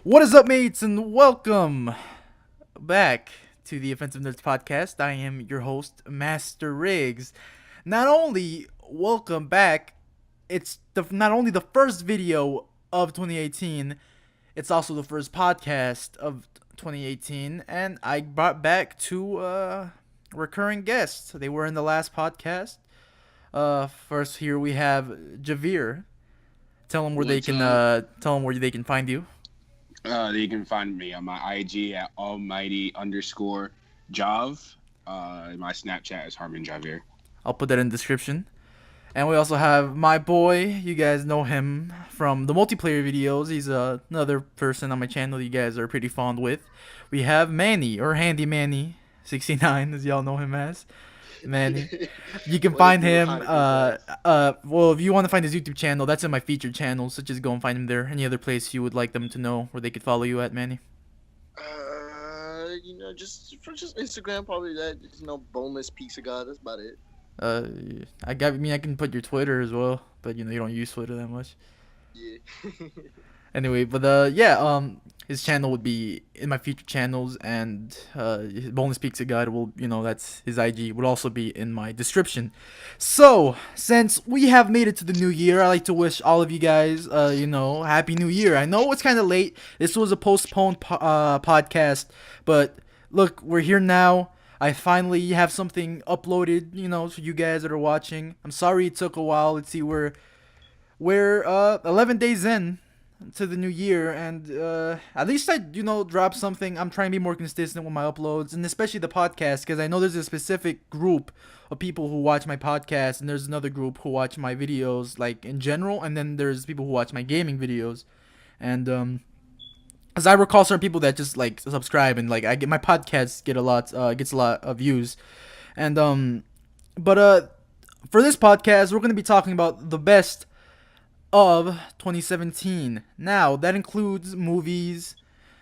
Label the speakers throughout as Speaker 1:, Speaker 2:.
Speaker 1: What is up, mates, and welcome back to the Offensive Nerds Podcast. I am your host, Master Rigz. Not only welcome back, it's not only the first video of 2018, it's also the first podcast of 2018, and I brought back two recurring guests. They were in the last podcast. First here we have Javir.
Speaker 2: What's up?
Speaker 1: Tell them where they can find you.
Speaker 2: You can find me on my IG at almighty underscore Jav. My Snapchat is Harmon Javir.
Speaker 1: I'll put that in the description. And we also have my boy. You guys know him from the multiplayer videos. He's another person on my channel you guys are pretty fond with. We have Manny, or Handy Manny 69, as y'all know him as. Manny. You can
Speaker 3: What it
Speaker 1: find
Speaker 3: do?
Speaker 1: him.
Speaker 3: How it do, guys?
Speaker 1: Well, if you want to find his YouTube channel, that's in my featured channels. So just go and find him there. Any other place you would like them to know where they could follow you at, Manny?
Speaker 3: Just Instagram, probably that. Boneless pizza god. That's about it.
Speaker 1: Uh, I can put your Twitter as well, but you don't use Twitter that much.
Speaker 3: Yeah.
Speaker 1: Anyway, but yeah, his channel would be in my featured channels, and his bonus pizza guide will, that's his IG, would also be in my description. So, since we have made it to the new year, I like to wish all of you guys, happy new year. I know it's kind of late. This was a postponed podcast, but look, we're here now. I finally have something uploaded, for you guys that are watching. I'm sorry it took a while. Let's see, we're 11 days in to the new year, and at least I drop something. I'm trying to be more consistent with my uploads, and especially the podcast, because I know there's a specific group of people who watch my podcast, and there's another group who watch my videos like in general, and then there's people who watch my gaming videos. And as I recall, certain people that just like subscribe, and like I get my podcast gets a lot of views. And but for this podcast we're going to be talking about the best of 2017. Now, that includes movies,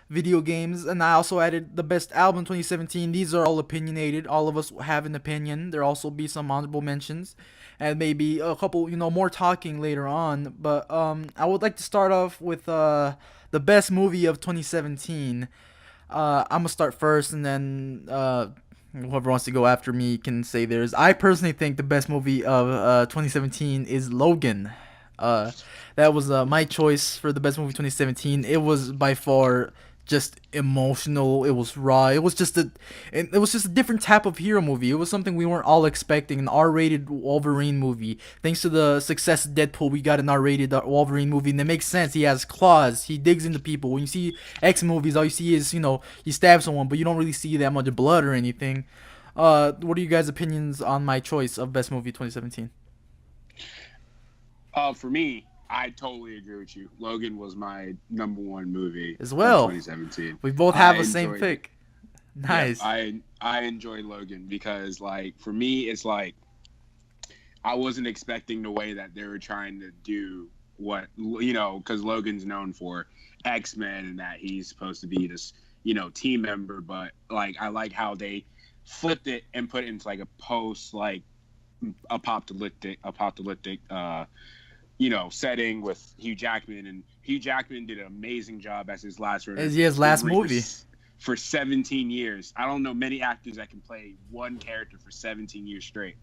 Speaker 1: video games, and I also added the best album 2017. These are all opinionated. All of us have an opinion. There also be some honorable mentions and maybe a couple, more talking later on, but I would like to start off with the best movie of 2017. I'm going to start first, and then whoever wants to go after me can say theirs. I personally think the best movie of 2017 is Logan. Uh, that was my choice for the best movie 2017. It was by far just emotional. It was raw. It was just a different type of hero movie. It was something we weren't all expecting. An R-rated Wolverine movie. Thanks to the success of Deadpool, we got an R-rated Wolverine movie, and it makes sense. He has claws. He digs into people. When you see X movies, all you see is he stabs someone, but you don't really see that much blood or anything. What are you guys' opinions on my choice of best movie 2017?
Speaker 2: For me, I totally agree with you. Logan was my number one movie
Speaker 1: As
Speaker 2: of
Speaker 1: well,
Speaker 2: 2017.
Speaker 1: we both
Speaker 2: I
Speaker 1: have the same
Speaker 2: enjoyed it.
Speaker 1: pick.
Speaker 2: Yep,
Speaker 1: Nice.
Speaker 2: I enjoyed Logan because, like, for me, it's like I wasn't expecting the way that they were trying to do what because Logan's known for X-Men and that he's supposed to be this team member, but like I like how they flipped it and put it into like a post like apocalyptic setting with Hugh Jackman, and Hugh Jackman did an amazing job as his last
Speaker 1: As
Speaker 2: runner.
Speaker 1: his last
Speaker 2: Delivery
Speaker 1: movie.
Speaker 2: for 17 years. I don't know many actors that can play one character for 17 years straight,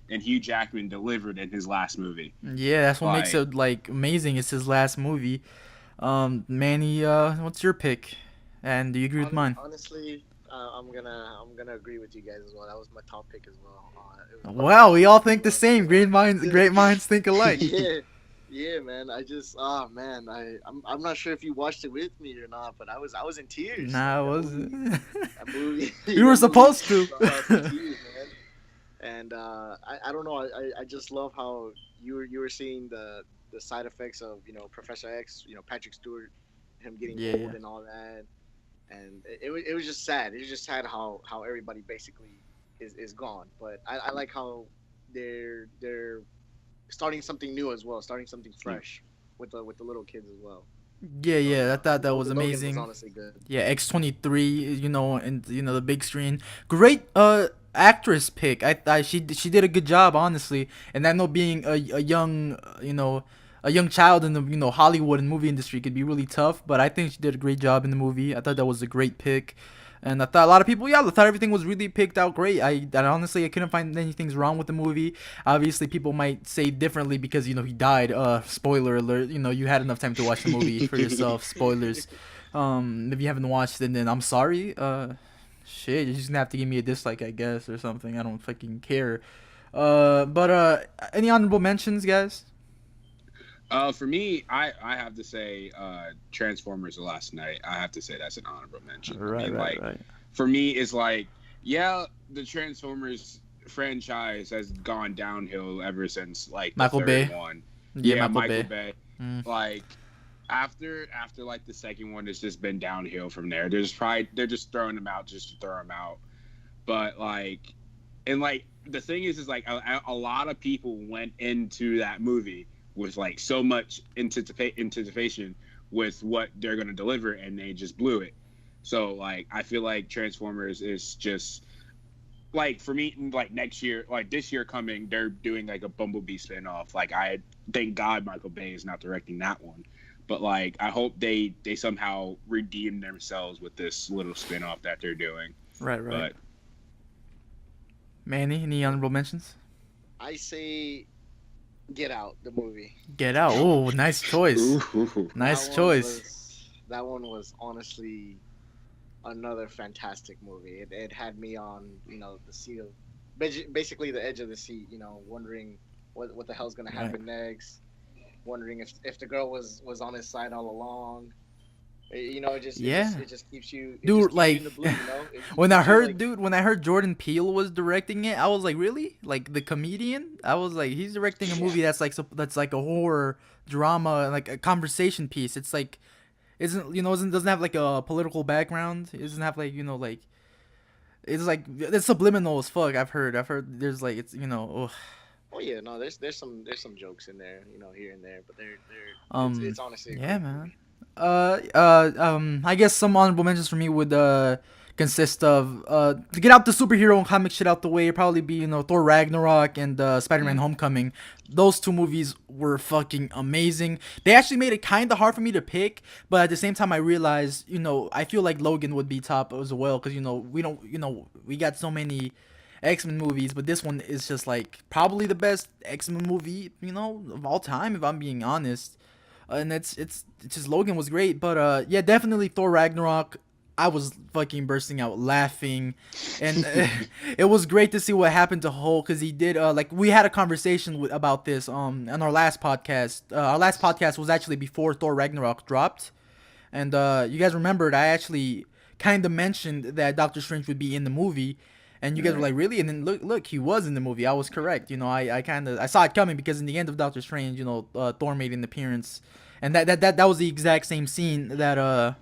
Speaker 2: and Hugh Jackman delivered in his last movie.
Speaker 1: Yeah, that's what makes
Speaker 2: Like,
Speaker 1: it like amazing. It's his last movie. Manny, what's your pick? And do you agree with mine?
Speaker 3: Honestly, I'm gonna agree with you guys as well. That was my top pick as well. It was probably
Speaker 1: Wow, we all think the
Speaker 3: Logan.
Speaker 1: same. Great minds think alike.
Speaker 3: Yeah, yeah, man. Oh man, I'm not sure if you watched it with me or not, but I was in tears.
Speaker 1: Nah,
Speaker 3: Like
Speaker 1: it wasn't.
Speaker 3: that movie,
Speaker 1: We were
Speaker 3: that movie
Speaker 1: supposed
Speaker 3: made me
Speaker 1: to.
Speaker 3: cry out in tears, man. And I don't know. I just love how you were seeing the side effects of Professor X, Patrick Stewart, him getting
Speaker 1: Yeah.
Speaker 3: old and all that, and it was just sad. It was just sad how everybody basically is gone. But I like how they're starting something new as well, starting something fresh with the little kids as well.
Speaker 1: Yeah,
Speaker 3: So
Speaker 1: yeah, I thought that was
Speaker 3: Logan was
Speaker 1: amazing.
Speaker 3: honestly good.
Speaker 1: Yeah, X-23, and the big screen. Great actress pick. I she did a good job, honestly. And I know being a young, a young child in the Hollywood and movie industry could be really tough. But I think she did a great job in the movie. I thought that was a great pick. And I thought a lot of people, yeah, I thought everything was really picked out great. I honestly I couldn't find anything's wrong with the movie. Obviously, people might say differently because he died. Spoiler alert. You had enough time to watch the movie for yourself. Spoilers. If you haven't watched it, then I'm sorry. Shit, you're just gonna have to give me a dislike, I guess, or something. I don't fucking care. But any honorable mentions, guys?
Speaker 2: For me, I have to say, Transformers: The Last Night. I have to say that's an honorable mention. I
Speaker 1: Right,
Speaker 2: mean,
Speaker 1: right,
Speaker 2: like,
Speaker 1: right.
Speaker 2: for me, it's like, yeah, the Transformers franchise has gone downhill ever since like the
Speaker 1: Michael
Speaker 2: third
Speaker 1: Bay.
Speaker 2: one.
Speaker 1: Yeah,
Speaker 2: Yeah,
Speaker 1: Michael
Speaker 2: Michael
Speaker 1: Bay.
Speaker 2: Bay.
Speaker 1: Mm.
Speaker 2: Like after like the second one, it's just been downhill from there. They're just throwing them out just to throw them out. But like, and like the thing is like a lot of people went into that movie with like so much anticipation with what they're gonna deliver, and they just blew it. So like, I feel like Transformers is just like, for me, like next year, like this year coming, they're doing like a Bumblebee spinoff. Like, I thank God Michael Bay is not directing that one, but like I hope they somehow redeem themselves with this little spinoff that they're doing.
Speaker 1: Right, right.
Speaker 2: But
Speaker 1: Manny, any honorable mentions?
Speaker 3: I say Get Out, the movie.
Speaker 1: Get Out. Oh, nice choice.
Speaker 2: ooh,
Speaker 1: Nice choice.
Speaker 3: That one was honestly another fantastic movie. It had me on, the seat of basically the edge of the seat, wondering what the hell's gonna
Speaker 1: Right.
Speaker 3: happen next, wondering if the girl was on his side all along.
Speaker 1: Yeah.
Speaker 3: It just keeps you
Speaker 1: Dude,
Speaker 3: in
Speaker 1: like
Speaker 3: the blue, it
Speaker 1: when I
Speaker 3: keeps you
Speaker 1: heard
Speaker 3: like,
Speaker 1: dude, when I heard Jordan Peele was directing it, I was like, really? Like the comedian? I was like, he's directing a
Speaker 3: yeah,
Speaker 1: movie that's like a horror drama, like a conversation piece. It's like isn't doesn't have like a political background. It doesn't have like, like it's like it's subliminal as fuck. I've heard there's like it's ugh.
Speaker 3: oh yeah, no, there's some jokes in there, here and there, but they're
Speaker 1: Um
Speaker 3: it's honestly a
Speaker 1: yeah,
Speaker 3: great
Speaker 1: man.
Speaker 3: movie.
Speaker 1: I guess some honorable mentions for me would consist of to get out the superhero and comic shit out the way. It'd probably be Thor Ragnarok and Spider-Man
Speaker 2: mm,
Speaker 1: Homecoming. Those two movies were fucking amazing. They actually made it kind of hard for me to pick, but at the same time I realized I feel like Logan would be top as well because we don't we got so many X-Men movies, but this one is just like probably the best X-Men movie of all time if I'm being honest. And it's just Logan was great, but yeah, definitely Thor Ragnarok. I was fucking bursting out laughing, and it was great to see what happened to Hulk because he did like we had a conversation about this on our last podcast. Our last podcast was actually before Thor Ragnarok dropped, and you guys remembered I actually kind of mentioned that Doctor Strange would be in the movie, and you guys were
Speaker 2: right.
Speaker 1: like, really? And then look, he was in the movie. I was correct. I kind of I saw it coming because in the end of Doctor Strange, Thor made an appearance, and that was the exact same scene that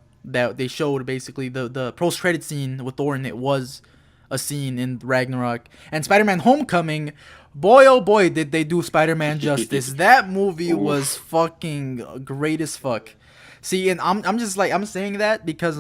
Speaker 1: they showed basically the post credit scene with Thor, and it was a scene in Ragnarok and Spider-Man Homecoming. Boy, oh boy, did they do Spider-Man justice. That movie was
Speaker 2: Oof.
Speaker 1: fucking great as fuck. See, and I'm just like I'm saying that because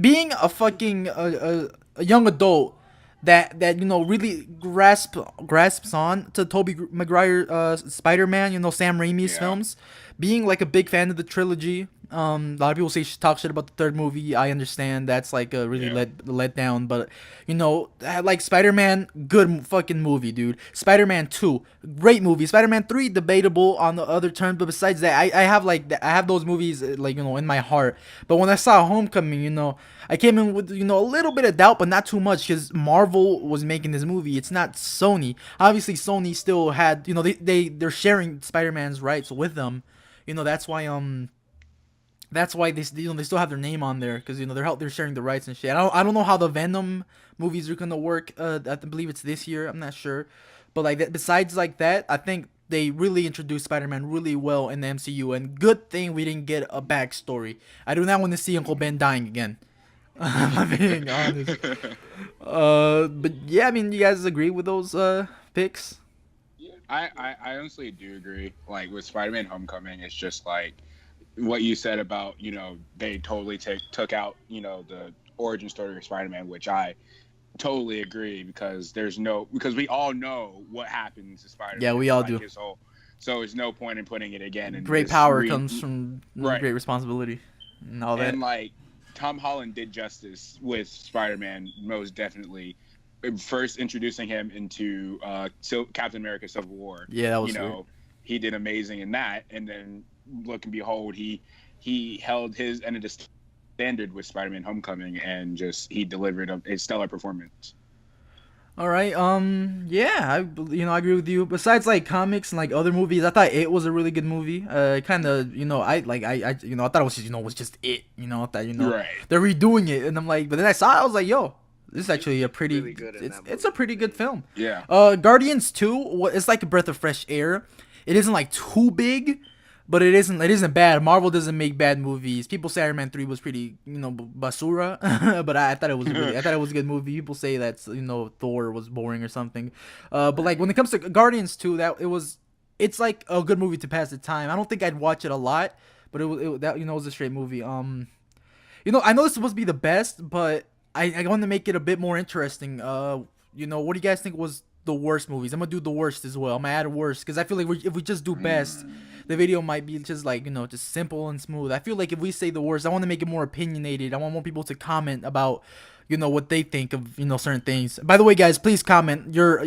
Speaker 1: being a fucking a young adult that really grasps on to Tobey Maguire Spider-Man, Sam Raimi's
Speaker 2: Yeah.
Speaker 1: films, being like a big fan of the trilogy. A lot of people say talk shit about the third movie. I understand that's like a really
Speaker 2: Yeah.
Speaker 1: let down, but like Spider-Man, good fucking movie, dude. Spider-Man 2, great movie. Spider-Man 3, debatable on the other terms, but besides that, I have I have those movies like in my heart. But when I saw Homecoming, I came in with a little bit of doubt, but not too much because Marvel was making this movie. It's not Sony. Obviously, Sony still had they're sharing Spider-Man's rights with them. That's why they still have their name on there because they're sharing the rights and shit. I don't know how the Venom movies are gonna work. I believe it's this year. I'm not sure, but like that, besides like that, I think they really introduced Spider-Man really well in the MCU. And good thing we didn't get a backstory. I do not want to see Uncle Ben dying again. I'm being honest. But yeah, I mean, you guys agree with those picks?
Speaker 2: I honestly do agree. Like with Spider-Man Homecoming, it's just like what you said about they totally took out the origin story of Spider-Man, which I totally agree because because we all know what happens to
Speaker 1: Yeah,
Speaker 2: Spider-Man.
Speaker 1: we all
Speaker 2: Like
Speaker 1: do.
Speaker 2: his whole So there's no point in putting it again and
Speaker 1: Great
Speaker 2: just
Speaker 1: power comes from
Speaker 2: right.
Speaker 1: great responsibility and all that.
Speaker 2: And like Tom Holland did justice with Spider-Man, most definitely. First introducing him into Captain America: Civil War.
Speaker 1: Yeah, that was great.
Speaker 2: He did amazing in that, and then look and behold, he held his end of the standard with Spider-Man: Homecoming, and just he delivered a stellar performance.
Speaker 1: All right. Yeah, I agree with you. Besides like comics and like other movies, I thought It was a really good movie. Kind of, I thought it was just, was just It. I thought,
Speaker 2: Right.
Speaker 1: they're redoing it, and I'm like, but then I saw it, I was like, yo, this is actually a pretty,
Speaker 3: really good in that
Speaker 1: it's a
Speaker 3: movie.
Speaker 1: pretty good film.
Speaker 2: Yeah.
Speaker 1: Guardians 2, it's like a breath of fresh air. It isn't like too big, but it isn't bad. Marvel doesn't make bad movies. People say Iron Man 3 was pretty, basura, but I thought it was I thought it was a good movie. People say that Thor was boring or something. But like when it comes to Guardians 2, it's like a good movie to pass the time. I don't think I'd watch it a lot, but it was a straight movie. I know it's supposed to be the best, but I want to make it a bit more interesting. What do you guys think was the worst movies? I'm gonna do the worst as well. I'm gonna add worst because I feel like if we just do best, the video might be just like just simple and smooth. I feel like if we say the worst, I want to make it more opinionated. I want more people to comment about what they think of certain things. By the way, guys, please comment your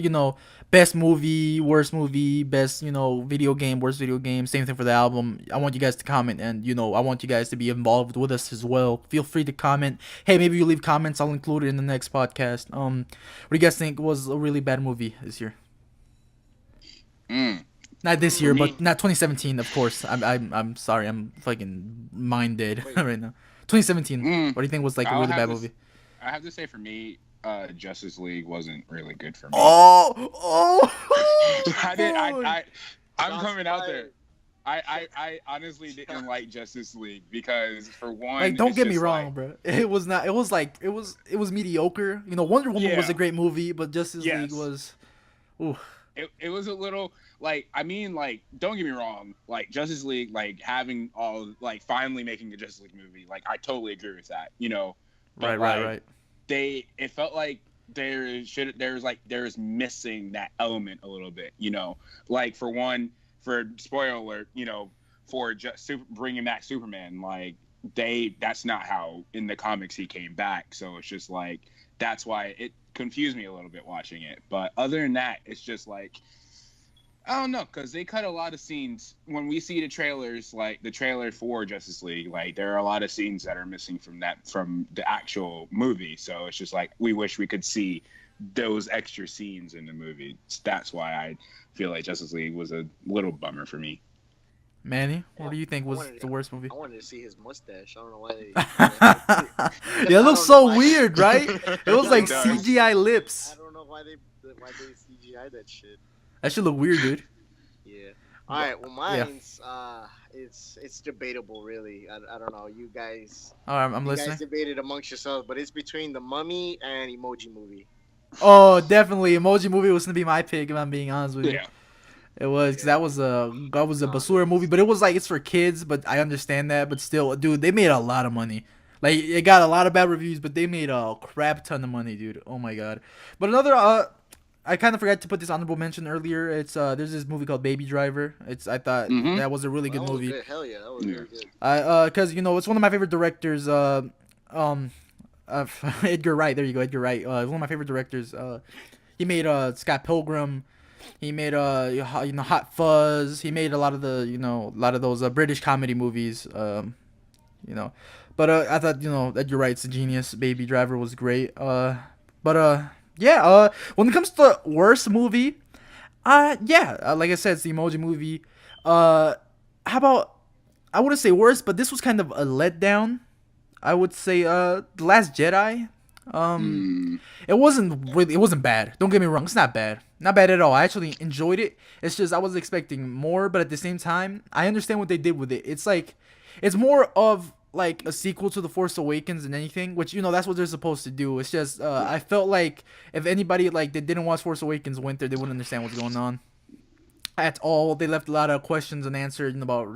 Speaker 1: best movie, worst movie, best video game, worst video game. Same thing for the album. I want you guys to comment, and I want you guys to be involved with us as well. Feel free to comment. Hey, maybe you leave comments, I'll include it in the next podcast. What do you guys think was a really bad movie this year? Not this year, but not 2017, of course. I'm sorry, I'm fucking mind dead right now. 2017. What do you think was like a really bad movie?
Speaker 2: I have to say, for me, Justice League wasn't really good for me.
Speaker 1: Oh!
Speaker 2: I'm coming out there. I honestly didn't like Justice League because, for one,
Speaker 1: like, don't get me wrong, bro. It was not. It was like it was mediocre. Wonder Woman was a great movie, but Justice League was. Ooh.
Speaker 2: It was a little don't get me wrong, like Justice League, like having finally making a Justice League movie, like I totally agree with that, but,
Speaker 1: right.
Speaker 2: It felt like there's missing that element a little bit, like for one, for spoiler alert, for just bringing back Superman, like that's not how in the comics he came back, so it's just like that's why it confused me a little bit watching it. But other than that, it's just like I don't know, because they cut a lot of scenes. When we see the trailers, like the trailer for Justice League, like there are a lot of scenes that are missing from the actual movie. So it's just like we wish we could see those extra scenes in the movie. That's why I feel like Justice League was a little bummer for me.
Speaker 1: Manny, what do you think was the worst movie?
Speaker 3: I wanted to see his mustache. I don't know why they.
Speaker 1: Yeah, it looks so weird, right? It was like CGI lips.
Speaker 3: I don't know why they CGI that shit.
Speaker 1: That should look weird, dude.
Speaker 3: Yeah. All right. Well, mine's it's debatable, really. I don't know. You guys.
Speaker 1: All right, I'm listening.
Speaker 3: You guys debated amongst yourselves, but it's between the Mummy and Emoji Movie.
Speaker 1: Oh, definitely. Emoji Movie was gonna be my pick if I'm being honest with you.
Speaker 2: Yeah.
Speaker 1: It was, because that was a basura movie, but it was like, it's for kids, but I understand that, but still, dude, they made a lot of money. Like, it got a lot of bad reviews, but they made a crap ton of money, dude. Oh my god. But another, I kind of forgot to put this honorable mention earlier. It's there's this movie called Baby Driver. I thought that was a really good movie.
Speaker 3: Good. Hell yeah, that was really good.
Speaker 1: Because it's one of my favorite directors. Edgar Wright. There you go, Edgar Wright. One of my favorite directors. He made Scott Pilgrim. He made Hot Fuzz. He made a lot of those British comedy movies. But I thought Edgar Wright's a genius. Baby Driver was great. Yeah. When it comes to worst movie, like I said, it's the Emoji Movie. How about, I wouldn't say worst, but this was kind of a letdown. I would say The Last Jedi. It wasn't bad. Don't get me wrong, it's not bad. Not bad at all. I actually enjoyed it. It's just I was expecting more, but at the same time, I understand what they did with it. It's like, it's more of like a sequel to The Force Awakens than anything, which that's what they're supposed to do. It's just I felt like if anybody like that didn't watch Force Awakens went there, they wouldn't understand what's going on at all. They left a lot of questions unanswered about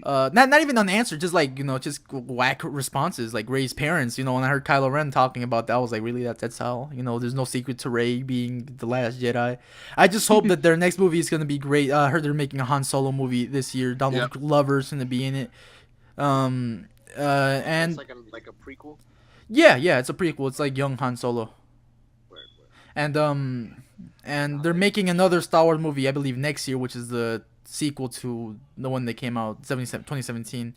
Speaker 1: not even unanswered, just like just whack responses, like Rey's parents. When I heard Kylo Ren talking about that, I was like, really, that's how. There's no secret to Rey being the last Jedi. I just hope that their next movie is gonna be great. I heard they're making a Han Solo movie this year. Donald
Speaker 2: Yep.
Speaker 1: Glover's gonna be in it. Um,
Speaker 3: It's
Speaker 1: and
Speaker 3: like a prequel.
Speaker 1: yeah, it's a prequel. It's like young Han Solo,
Speaker 3: Where
Speaker 1: and they're making another Star Wars movie, I believe, next year, which is the sequel to the one that came out 2017.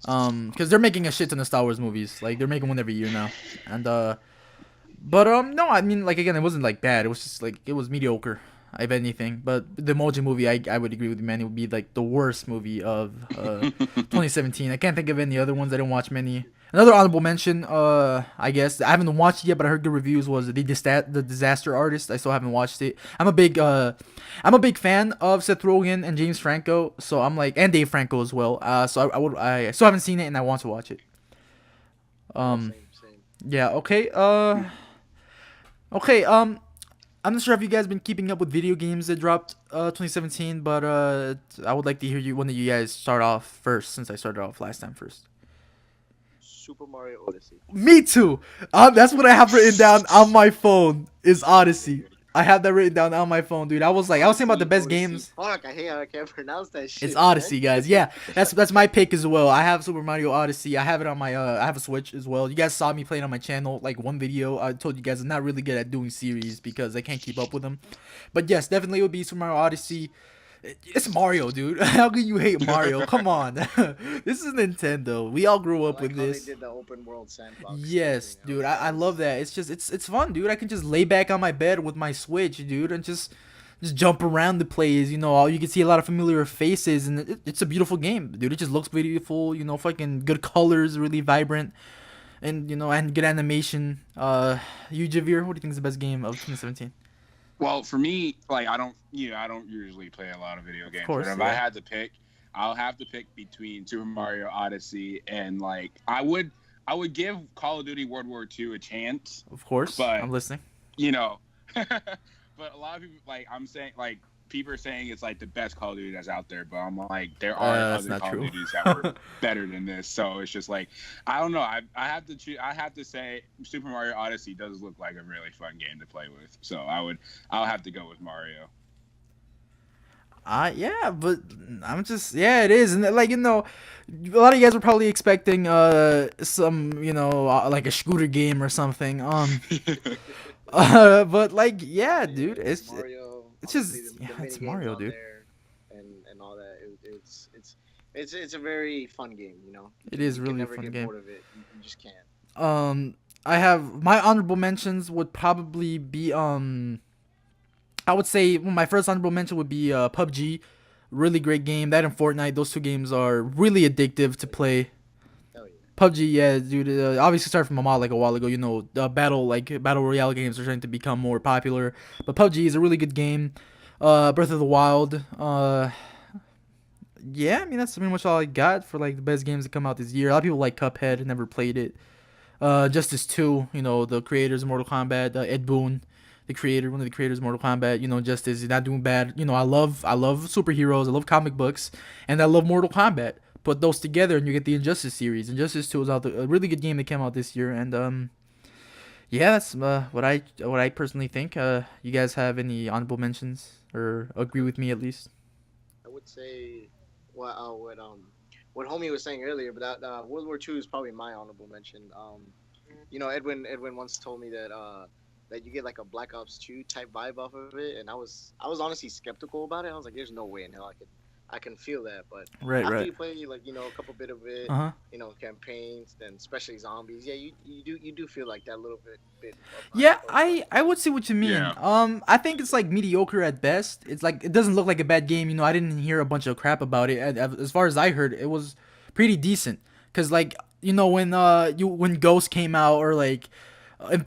Speaker 1: Because they're making a shit ton of Star Wars movies. Like they're making one every year now, and but no, I mean, like, again, it wasn't like bad. It was just like it was mediocre, if anything. But the Emoji Movie, I would agree with you, man. It would be like the worst movie of 2017. I can't think of any other ones. I didn't watch many. Another honorable mention, I guess I haven't watched it yet, but I heard good reviews. Was the Disaster Artist? I still haven't watched it. I'm a big fan of Seth Rogen and James Franco, so I'm like, and Dave Franco as well. So I still haven't seen it, and I want to watch it.
Speaker 3: same.
Speaker 1: Yeah. Okay. Okay. I'm not sure if you guys been keeping up with video games that dropped 2017, but I would like to hear one of you guys start off first, since I started off last time first.
Speaker 3: Super Mario Odyssey.
Speaker 1: Me too. That's what I have written down on my phone. Is Odyssey. I have that written down on my phone, dude. I was thinking about the best
Speaker 3: Odyssey.
Speaker 1: games.
Speaker 3: Fuck, I hate how I can't pronounce that shit.
Speaker 1: It's Odyssey,
Speaker 3: man.
Speaker 1: guys. Yeah, that's my pick as well. I have Super Mario Odyssey. I have it on my I have a Switch as well. You guys saw me playing on my channel, like one video. I told you guys I'm not really good at doing series because I can't keep up with them. But yes, definitely it would be Super Mario Odyssey. It's Mario, dude. How can you hate Mario? Come on. This is Nintendo. We all grew
Speaker 3: I
Speaker 1: up
Speaker 3: like
Speaker 1: with
Speaker 3: how
Speaker 1: this.
Speaker 3: they did the open world sandbox.
Speaker 1: Yes,
Speaker 3: thing.
Speaker 1: dude. I love that. It's just it's fun, dude. I can just lay back on my bed with my Switch, dude, and just jump around the place. You can see a lot of familiar faces, and it's a beautiful game, dude. It just looks beautiful. Fucking good colors, really vibrant, and good animation. You, Javir, what do you think is the best game of 2017?
Speaker 2: Well, for me, like I don't usually play a lot of video games.
Speaker 1: Of course,
Speaker 2: but if
Speaker 1: yeah.
Speaker 2: I had to pick, I'll have to pick between Super Mario Odyssey and like I would give Call of Duty World War II a chance.
Speaker 1: Of course,
Speaker 2: But
Speaker 1: I'm listening.
Speaker 2: But a lot of people, like I'm saying, like people are saying it's like the best Call of Duty that's out there, but I'm like there are
Speaker 1: That's
Speaker 2: other
Speaker 1: not
Speaker 2: Call
Speaker 1: true.
Speaker 2: of Duties that were better than this. So it's just like I don't know. I have to choose. I have to say Super Mario Odyssey does look like a really fun game to play with. So I'll have to go with Mario.
Speaker 1: Yeah, but it is, and like a lot of you guys were probably expecting some like a scooter game or something. But like dude, it's
Speaker 3: Mario.
Speaker 1: it's just
Speaker 3: obviously,
Speaker 1: yeah,
Speaker 3: the
Speaker 1: it's
Speaker 3: mini
Speaker 1: Mario,
Speaker 3: games on
Speaker 1: dude.
Speaker 3: there and all that. It's a very fun game.
Speaker 1: It is
Speaker 3: You
Speaker 1: really
Speaker 3: can
Speaker 1: a
Speaker 3: never
Speaker 1: fun
Speaker 3: get
Speaker 1: game.
Speaker 3: bored of it. You just can't.
Speaker 1: I have my honorable mentions would probably be I would say my first honorable mention would be PUBG. Really great game. That and Fortnite, those two games are really addictive to play.
Speaker 3: Hell yeah.
Speaker 1: PUBG, yeah, dude. Obviously started from a mod like a while ago. Battle royale games are starting to become more popular. But PUBG is a really good game. Breath of the Wild. Yeah, I mean that's pretty much all I got for like the best games that come out this year. A lot of people like Cuphead, never played it. Justice 2, the creators of Mortal Kombat, Ed Boon, one of the creators of Mortal Kombat, Justice is not doing bad. I love superheroes, I love comic books, and I love Mortal Kombat. Put those together and you get the Injustice series. Injustice 2 is a really good game that came out this year, and yeah, that's what I personally think. You guys have any honorable mentions or agree with me at least?
Speaker 3: I would say what homie was saying earlier, but that World War II is probably my honorable mention. Edwin once told me that you get like a Black Ops 2 type vibe off of it, and I was honestly skeptical about it. I was like, there's no way in hell I can feel that. But after you play a couple bit of it,
Speaker 1: Uh-huh.
Speaker 3: Campaigns, then especially zombies, yeah, you do feel like that little bit.
Speaker 1: Yeah, I would see what you mean.
Speaker 2: Yeah.
Speaker 1: I think it's like mediocre at best. It's like it doesn't look like a bad game. I didn't hear a bunch of crap about it. As far as I heard, it was pretty decent. Cause like when Ghost came out or like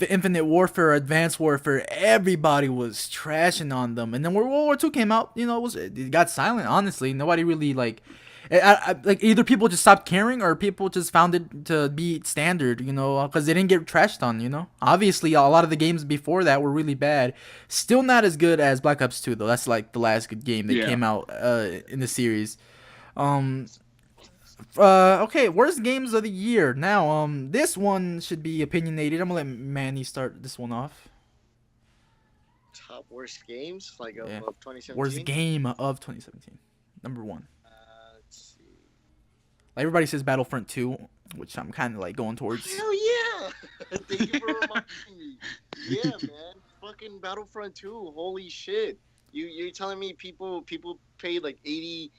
Speaker 1: Infinite Warfare, Advanced Warfare, everybody was trashing on them. And then when World War II came out, it got silent. Honestly, nobody really like either people just stopped caring or people just found it to be standard, because they didn't get trashed on. Obviously, a lot of the games before that were really bad. Still not as good as Black Ops 2 though. That's like the last good game that
Speaker 2: Yeah.
Speaker 1: came out in the series. Okay, worst games of the year. Now, this one should be opinionated. I'm gonna let Manny start this one off.
Speaker 3: Top worst games like
Speaker 1: Yeah.
Speaker 3: of
Speaker 1: Worst
Speaker 3: 2017.
Speaker 1: game of 2017. Number one.
Speaker 3: Let's see.
Speaker 1: Like everybody says Battlefront 2, which I'm kind of like going towards.
Speaker 3: Hell yeah! Thank you for reminding me. Yeah, man. Fucking Battlefront 2. Holy shit. You're telling me people paid like $80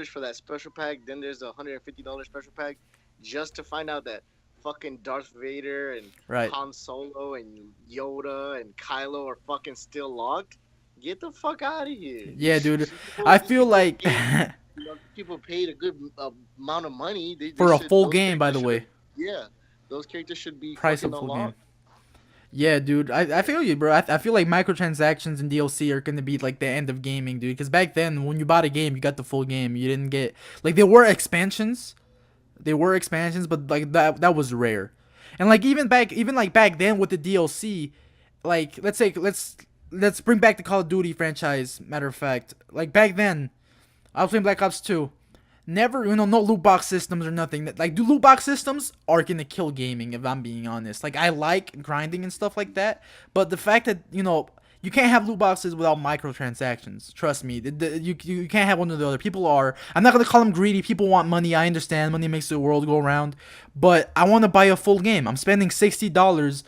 Speaker 3: for that special pack, then there's a $150 special pack just to find out that fucking Darth Vader and
Speaker 1: Right.
Speaker 3: Han Solo and Yoda and Kylo are fucking still locked? Get the fuck out of here.
Speaker 1: Yeah, dude.
Speaker 3: People,
Speaker 1: I
Speaker 3: these
Speaker 1: feel
Speaker 3: people
Speaker 1: like
Speaker 3: paid, people paid a good amount of money. They
Speaker 1: for a
Speaker 3: should
Speaker 1: full
Speaker 3: those
Speaker 1: game, by the
Speaker 3: characters should
Speaker 1: way.
Speaker 3: yeah, those characters should be
Speaker 1: Price
Speaker 3: fucking
Speaker 1: of full game.
Speaker 3: unlocked.
Speaker 1: Yeah, dude. I feel you, bro. I feel like microtransactions and DLC are gonna be like the end of gaming, dude. Because back then, when you bought a game, you got the full game. You didn't get like there were expansions. There were expansions, but like that was rare. And like even like back then with the DLC, like let's bring back the Call of Duty franchise. Matter of fact, like back then, I was playing Black Ops 2. Never, no loot box systems or nothing. Like, do loot box systems are gonna kill gaming if I'm being honest. Like, I like grinding and stuff like that, but the fact that you can't have loot boxes without microtransactions. Trust me, you can't have one or the other. People are. I'm not gonna call them greedy. People want money. I understand. Money makes the world go around, but I want to buy a full game. I'm spending $60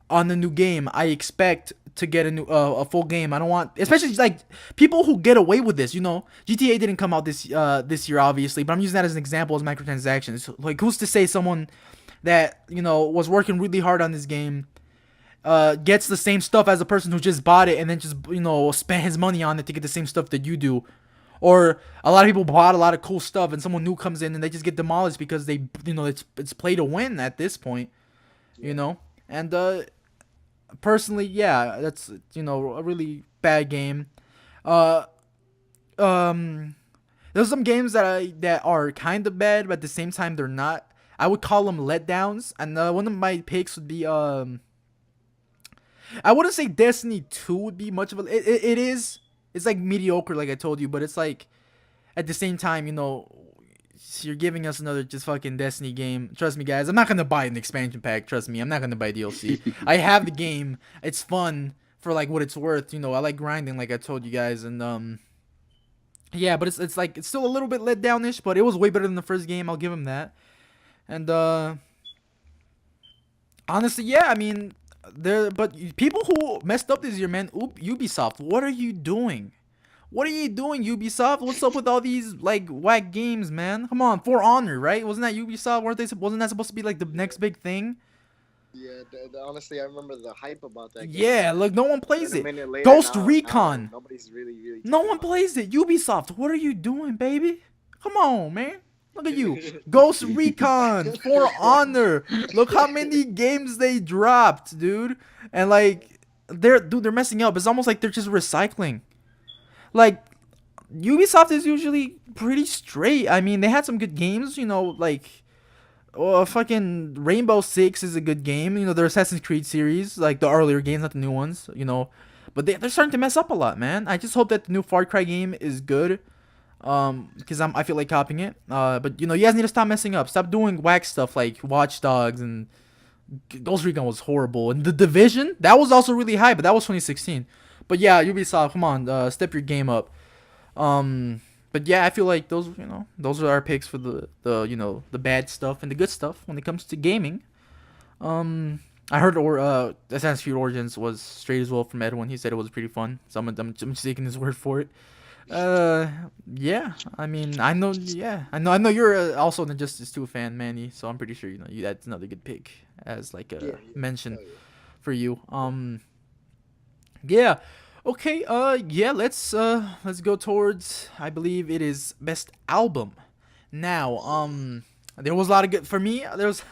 Speaker 1: on the new game. I expect to get a full game. I don't want, especially like people who get away with this. GTA didn't come out this year, obviously, but I'm using that as an example as microtransactions. Like, who's to say someone that was working really hard on this game gets the same stuff as a person who just bought it and then just spent his money on it to get the same stuff that you do. Or a lot of people bought a lot of cool stuff and someone new comes in and they just get demolished because it's play to win at this point, and personally, yeah, that's a really bad game. Uh, there's some games that are kind of bad, but at the same time they're not. I would call them letdowns, and one of my picks would be I wouldn't say Destiny 2 would be much of a. It is. It's like mediocre, like I told you, but it's like at the same time, you're giving us another just fucking Destiny game. Trust me, guys. I'm not gonna buy an expansion pack. Trust me, I'm not gonna buy DLC. I have the game. It's fun for like what it's worth. I like grinding, like I told you guys, and yeah. But it's like it's still a little bit let downish, but it was way better than the first game. I'll give him that. And honestly, yeah. I mean, but people who messed up this year, man. Ubisoft, what are you doing? What are you doing, Ubisoft? What's up with all these like whack games, man? Come on, For Honor, right? Wasn't that Ubisoft? Wasn't that supposed to be like the next big thing?
Speaker 3: Yeah, honestly, I remember the hype about that game.
Speaker 1: Yeah, look, no one plays
Speaker 3: And
Speaker 1: it.
Speaker 3: a minute later,
Speaker 1: Ghost
Speaker 3: now
Speaker 1: Recon.
Speaker 3: nobody's really.
Speaker 1: No
Speaker 3: talking
Speaker 1: one
Speaker 3: about
Speaker 1: plays it. Ubisoft, what are you doing, baby? Come on, man. Look at you. Ghost Recon, For Honor. Look how many games they dropped, dude. And like they're messing up. It's almost like they're just recycling. Like Ubisoft is usually pretty straight. I mean, they had some good games, like fucking Rainbow Six is a good game. Their Assassin's Creed series, like the earlier games, not the new ones. But they're starting to mess up a lot, man. I just hope that the new Far Cry game is good. Because I feel like copying it. But you guys need to stop messing up. Stop doing whack stuff like Watch Dogs and Ghost Recon was horrible. And The Division, that was also really high, but that was 2016. But yeah, Ubisoft, come on, step your game up. But yeah, I feel like those are our picks for the bad stuff and the good stuff when it comes to gaming. I heard Assassin's Creed Origins was straight as well from Edwin. He said it was pretty fun, so I'm just taking his word for it. Yeah. I mean, I know. Yeah, I know you're also an Injustice 2 fan, Manny. So I'm pretty sure that's another good pick as like a mention for you. Yeah. Okay. Yeah. Let's go towards. I believe it is best album. Now. There was a lot of good for me. There was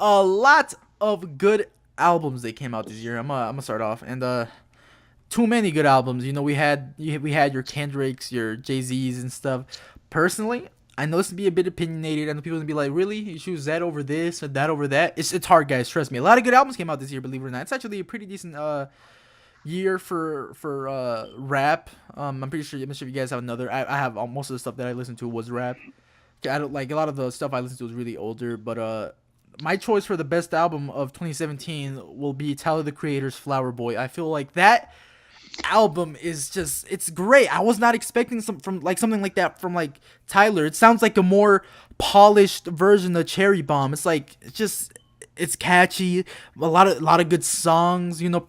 Speaker 1: a lot of good albums that came out this year. I'm gonna start off and too many good albums. We had your Kendricks, your Jay-Z's and stuff. Personally, I know this would be a bit opinionated, and people would be like, "Really? You choose that over this or that over that?" It's hard, guys. Trust me. A lot of good albums came out this year. Believe it or not, it's actually a pretty decent year for rap. I'm pretty sure. I'm sure you guys have another. I have most of the stuff that I listened to was rap. I don't like a lot of the stuff I listen to is really older, but my choice for the best album of 2017 will be Tyler the Creator's Flower Boy. I feel like that album is just it's great. I was not expecting something like that from like Tyler. It sounds like a more polished version of Cherry Bomb. It's catchy, a lot of good songs. A lot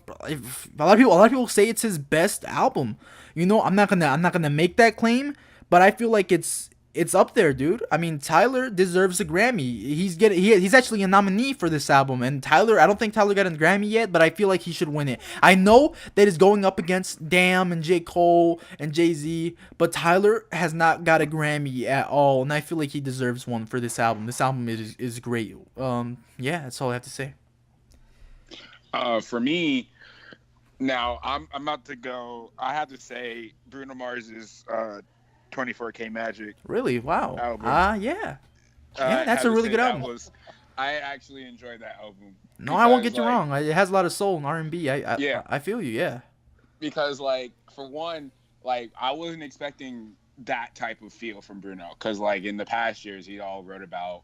Speaker 1: of people say it's his best album. I'm not gonna make that claim, but I feel like it's up there, dude. I mean, Tyler deserves a Grammy. He's actually a nominee for this album, and I don't think Tyler got a Grammy yet, but I feel like he should win it. I know that he's going up against Damn and J. Cole and Jay-Z, but Tyler has not got a Grammy at all, and I feel like he deserves one for this album. This album is great. Yeah, that's all I have to say.
Speaker 2: For me, now I'm about to go. I have to say Bruno Mars's 24K Magic
Speaker 1: Really? Wow.
Speaker 2: album.
Speaker 1: Yeah.
Speaker 2: I
Speaker 1: Yeah, that's
Speaker 2: have
Speaker 1: a
Speaker 2: to
Speaker 1: really
Speaker 2: say
Speaker 1: good
Speaker 2: that
Speaker 1: album.
Speaker 2: I actually enjoyed that album.
Speaker 1: No, I won't
Speaker 2: Because,
Speaker 1: get you wrong. It has a lot of soul and R&B.
Speaker 2: Yeah.
Speaker 1: I feel you. Yeah.
Speaker 2: Because like for one, like I wasn't expecting that type of feel from Bruno, because like in the past years he all wrote about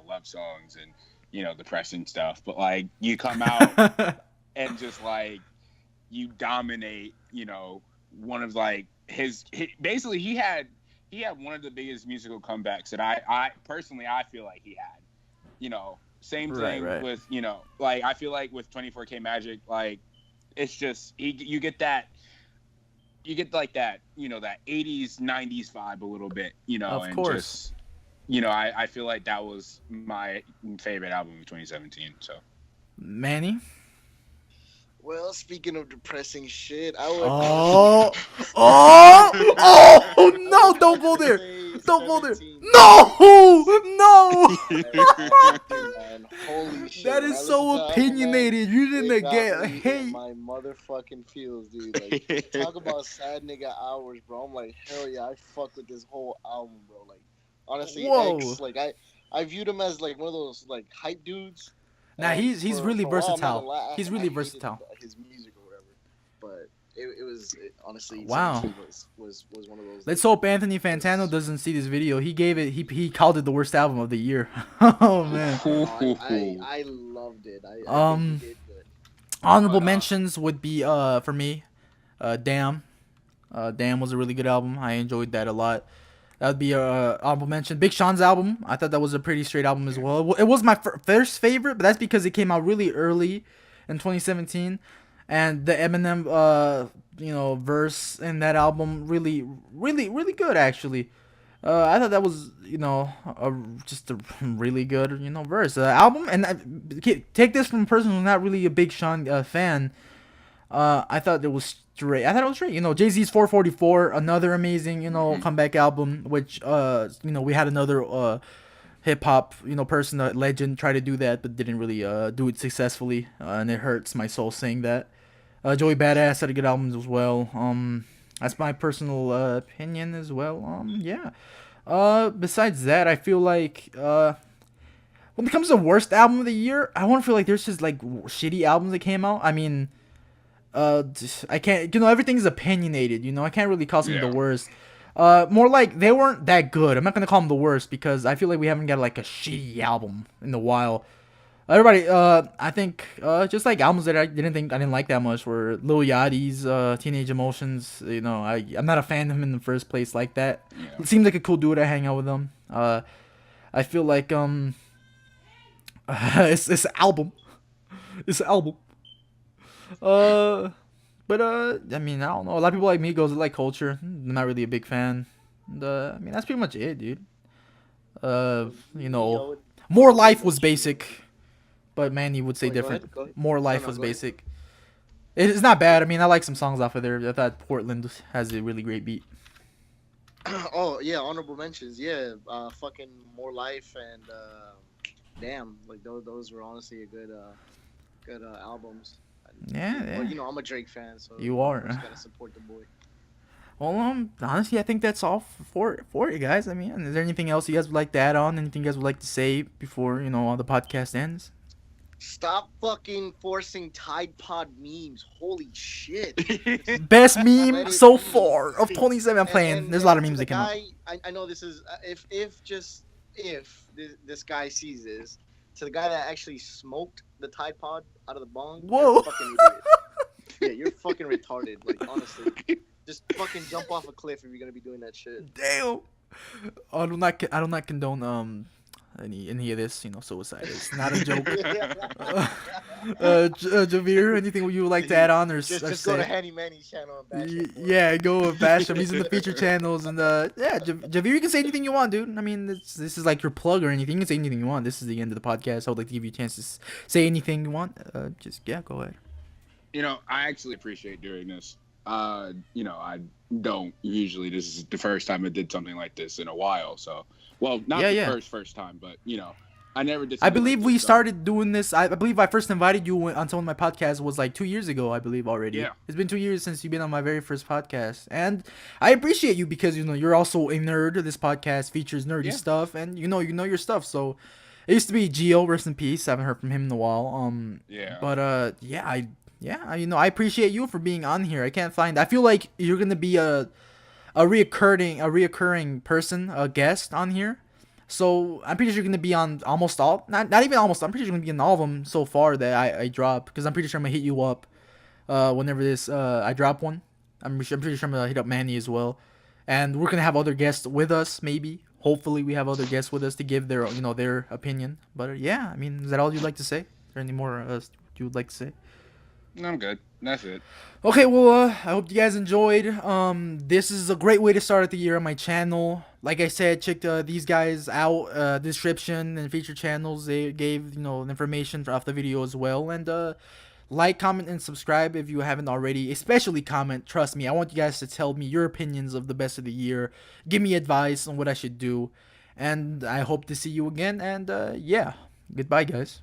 Speaker 2: love songs and depressing stuff, but like you come out and just like you dominate one of like basically he had one of the biggest musical comebacks that I personally I feel like he had. Same thing
Speaker 1: Right.
Speaker 2: with like I feel like with 24K Magic, like it's just you get like that that 80s 90s vibe a little bit,
Speaker 1: Of
Speaker 2: and
Speaker 1: course.
Speaker 2: just I feel like that was my favorite album of 2017. So
Speaker 1: Manny.
Speaker 3: Well, speaking of depressing shit, I would.
Speaker 1: Oh, no! Don't go there! Don't go there!
Speaker 3: 17.
Speaker 1: No!
Speaker 3: Man, holy shit!
Speaker 1: That
Speaker 3: when
Speaker 1: is
Speaker 3: I
Speaker 1: so
Speaker 3: listen to that album,
Speaker 1: opinionated. You
Speaker 3: man,
Speaker 1: didn't
Speaker 3: got
Speaker 1: get
Speaker 3: me in
Speaker 1: hate.
Speaker 3: my motherfucking feels, dude. Like, talk about sad nigga hours, bro. I'm like, hell yeah, I fuck with this whole album, bro. Like, honestly,
Speaker 1: Whoa.
Speaker 3: X, like I viewed him as like one of those like hype dudes.
Speaker 1: Nah,
Speaker 3: And
Speaker 1: he's really
Speaker 3: for a while, I'm not
Speaker 1: versatile.
Speaker 3: gonna lie,
Speaker 1: He's
Speaker 3: I
Speaker 1: really
Speaker 3: hated
Speaker 1: versatile.
Speaker 3: his music or whatever, but it was honestly
Speaker 1: Wow.
Speaker 3: 17 was one of those.
Speaker 1: Let's hope Anthony Fantano doesn't see this video. He called it the worst album of the year. Oh man.
Speaker 3: I loved it. I think he did good.
Speaker 1: Honorable mentions would be for me, Damn. Damn was a really good album. I enjoyed that a lot. That would be honorable mention. Big Sean's album. I thought that was a pretty straight album as well. It was my first favorite, but that's because it came out really early in 2017, and the Eminem verse in that album really good actually. I thought that was just a really good verse album, and take this from a person who's not really a big Sean fan. I thought it was straight. Jay-Z's 444, another amazing, comeback album, which we had another hip hop, person, a legend, try to do that, but didn't really do it successfully, and it hurts my soul saying that. Joey Badass had a good album as well. That's my personal opinion as well. Yeah. Besides that, I feel like when it comes to worst album of the year, I want to feel like there's just like shitty albums that came out. I mean, I can't, everything's opinionated, I can't really call something the worst. More like they weren't that good. I'm not gonna call them the worst because I feel like we haven't got like a shitty album in a while. Everybody, I think, just like albums that I didn't like that much were Lil Yachty's Teenage Emotions. I'm not a fan of him in the first place like that.
Speaker 2: Yeah.
Speaker 1: It seems like a cool dude to hang out with him. I feel like it's album. It's an album. But I mean, I don't know. A lot of people like me goes like Culture. I'm not really a big fan. I mean, that's pretty much it, dude. More Life was basic, but Manny would say
Speaker 3: Go
Speaker 1: different.
Speaker 3: ahead.
Speaker 1: More Life
Speaker 3: No,
Speaker 1: was
Speaker 3: go ahead.
Speaker 1: basic. It's not bad. I mean, I like some songs off of there. I thought Portland has a really great beat.
Speaker 3: Oh yeah, honorable mentions. Yeah, fucking More Life and Damn. Like those were honestly a good albums.
Speaker 1: Yeah.
Speaker 3: Well, I'm a Drake fan, so
Speaker 1: You are.
Speaker 3: just gotta support the boy.
Speaker 1: Well, honestly, I think that's all for you guys. I mean, is there anything else you guys would like to add on? Anything you guys would like to say before all the podcast ends?
Speaker 3: Stop fucking forcing Tide Pod memes. Holy shit.
Speaker 1: Best
Speaker 3: Let
Speaker 1: meme
Speaker 3: it
Speaker 1: so
Speaker 3: be.
Speaker 1: far of 27. I'm playing. There's a lot of memes that
Speaker 3: the
Speaker 1: came out.
Speaker 3: guy, I know this is if just this guy sees this, to the guy that actually smoked the Tide Pod out of the bong, you're
Speaker 1: Whoa.
Speaker 3: a fucking idiot. Yeah, you're fucking retarded. Like honestly, just fucking jump off a cliff if you're gonna be doing that shit.
Speaker 1: Damn. I do not condone any of this. Suicide. It's not a joke. Javir, anything you would like to add on or
Speaker 3: Just
Speaker 1: say?
Speaker 3: go to Handy Manny's channel and bash him.
Speaker 1: Yeah, go bash him. He's in the feature channels, and yeah, Javir, you can say anything you want, dude. I mean, this is like your plug or anything. You can say anything you want. This is the end of the podcast. I would like to give you a chance to say anything you want. Just yeah, go ahead.
Speaker 2: I actually appreciate doing this. I don't usually. This is the first time I did something like this in a while. So, well, not first time, but I never did.
Speaker 1: I believe we started doing this. I believe I first invited you on some of my podcasts was like 2 years ago. I believe already.
Speaker 2: Yeah.
Speaker 1: It's been 2 years since you've been on my very first podcast, and I appreciate you because you're also a nerd. This podcast features nerdy stuff, and you know your stuff. So, it used to be Gio, rest in peace. I haven't heard from him in a while.
Speaker 2: Yeah.
Speaker 1: But I appreciate you for being on here. I feel like you're gonna be a reoccurring person, a guest on here. So I'm pretty sure you're gonna be on almost all, not even almost. I'm pretty sure you're gonna be on all of them so far that I drop, because I'm pretty sure I'm gonna hit you up, whenever I drop one. I'm pretty sure I'm gonna hit up Manny as well, and we're gonna have other guests with us. Maybe, hopefully, we have other guests with us to give their opinion. But yeah, I mean, is that all you'd like to say? Is there any more you would like to say?
Speaker 2: I'm good. That's it.
Speaker 1: Okay, well, I hope you guys enjoyed. This is a great way to start the year on my channel. Like I said, check these guys out. Description and feature channels. They gave information off the video as well. And like, comment, and subscribe if you haven't already. Especially comment. Trust me, I want you guys to tell me your opinions of the best of the year. Give me advice on what I should do. And I hope to see you again. And yeah, goodbye, guys.